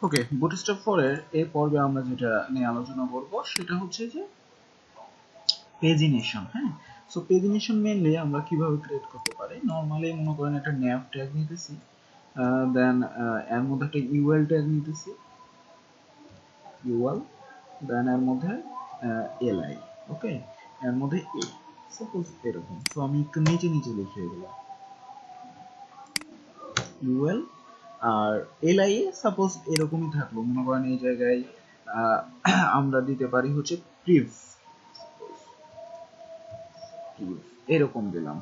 ওকে, bootstrap 4 এর এই পর্বে আমরা যেটা নিয়ে আলোচনা করব সেটা হচ্ছে যে পেজিনেশন। হ্যাঁ, সো পেজিনেশন মেইনলি আমরা কিভাবে ক্রিয়েট করতে পারি। নরমালি মনে করেন একটা nav ট্যাগ নিতেছি, দেন এর মধ্যে একটা UL ট্যাগ নিতেছি, UL, দেন এর মধ্যে li, ওকে, এর মধ্যে a, সাপোজ এরকম। সো আমি একটু নিচে নিচে লিখে এগুলো UL আর li এ সাপোজ এরকমই থাকলো, মনে করেন এই জায়গায় আমরা দিতে পারি হচ্ছে প্রিভ, এরকম দিলাম।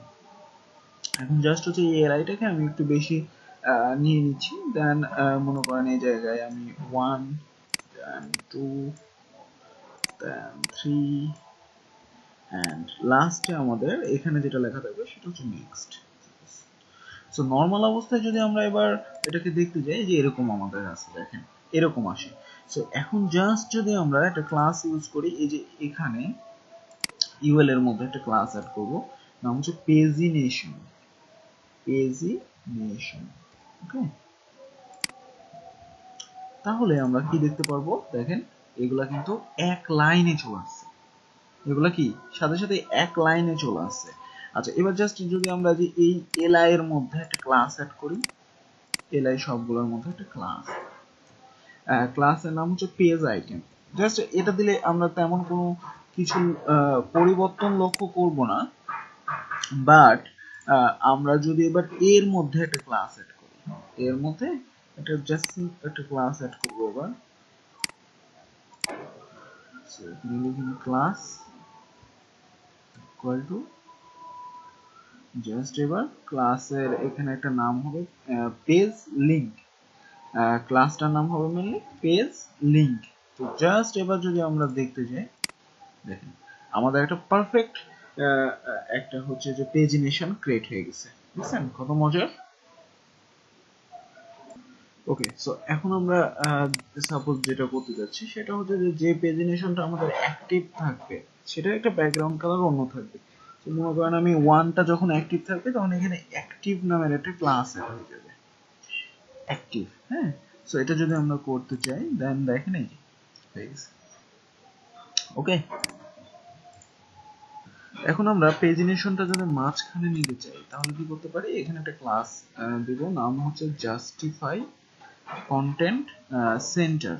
এখন জাস্ট হচ্ছে এই এলআইটাকে আমি একটু বেশি নিয়ে নিচ্ছি, দেন মনে করেন এই জায়গায় আমি 1 দেন 2 দেন 3 এন্ড লাস্টে আমাদের এখানে যেটা লেখা থাকবে সেটা হচ্ছে নেক্সট। সো নর্মাল অবস্থায় যদি আমরা এবার এটাকে দেখতে যাই যে এরকম আমাদের আছে, দেখেন এরকম আসে। সো এখন জাস্ট যদি আমরা একটা ক্লাস ইউজ করি, এই যে এখানে ইউএল এর মধ্যে একটা ক্লাস অ্যাড করব, নাম হচ্ছে পেজিনেশন, ওকে। তাহলে আমরা কি দেখতে পারবো, দেখেন এগুলা কিন্তু এক লাইনে চলে আসছে, এগুলা কি সাথে সাথে এক লাইনে চলে আসছে। আচ্ছা, এবার জাস্ট যদি আমরা যে এই এলআই এর মধ্যে একটা ক্লাস অ্যাড করি, এলআই সবগুলোর মধ্যে একটা ক্লাসের নাম হচ্ছে পেজ আইটেম, জাস্ট এটা দিলে আমরা তেমন কোনো কিছু পরিবর্তন লক্ষ্য করব না, বাট আমরা যদি এবার এর মধ্যে একটা ক্লাস অ্যাড করি, এর মধ্যে একটা জাস্ট একটা ক্লাস অ্যাড করব এবার। সো এখানে লিখুন ক্লাস ইকুয়াল টু, জাস্ট এবার ক্লাসের এখানে একটা নাম হবে পেজ লিংক, ক্লাসটার নাম হবে মেনলি পেজ লিংক। তো জাস্ট এবার যদি আমরা দেখতে যাই, দেখেন আমাদের একটা পারফেক্ট একটা হচ্ছে যে পেজিনেশন ক্রিয়েট হয়ে গেছে, বুঝছেন কত মজার। ওকে, সো এখন আমরা সাপোজ যেটা করতে যাচ্ছি সেটা হচ্ছে যে পেজিনেশনটা আমাদের অ্যাক্টিভ থাকবে সেটার একটা ব্যাকগ্রাউন্ড কালার অন্য থাকবে। তো মনে করেন আমি 1টা যখন অ্যাক্টিভ থাকবে তখন এখানে অ্যাক্টিভ নামের একটা ক্লাস অ্যাড হয়ে যাবে, অ্যাক্টিভ। হ্যাঁ, সো এটা যদি আমরা করতে চাই দেন দেখেন এই যে হয়ে গেছে। ওকে, এখন আমরা পেজিনেশনটা যদি মাঝখানে নিতে চাই তাহলে কি করতে পারি, এখানে একটা ক্লাস দেব, নাম হচ্ছে জাস্টিফাই কন্টেন্ট সেন্টার,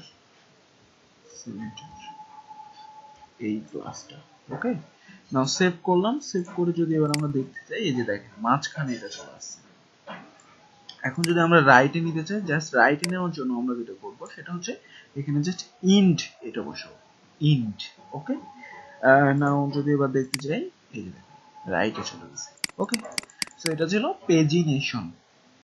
এই ক্লাসটা। ওকে, নাও সেভ করলাম, সেভ করে যদি এবার আমরা দেখতে চাই, এই যে দেখেন মাঝখানে এটা চলে আসছে। এখন যদি আমরা রাইটে নিতে চাই, জাস্ট রাইটে নেওয়ার জন্য আমরা যেটা করব সেটা হচ্ছে এখানে জাস্ট ইন্ট এটা বসাবো, ইন্ট। ওকে, নাও যদি এবার দেখতে চাই, এই যে রাইটে চলে গেছে। ওকে, সো এটা ছিল পেজিনেশন।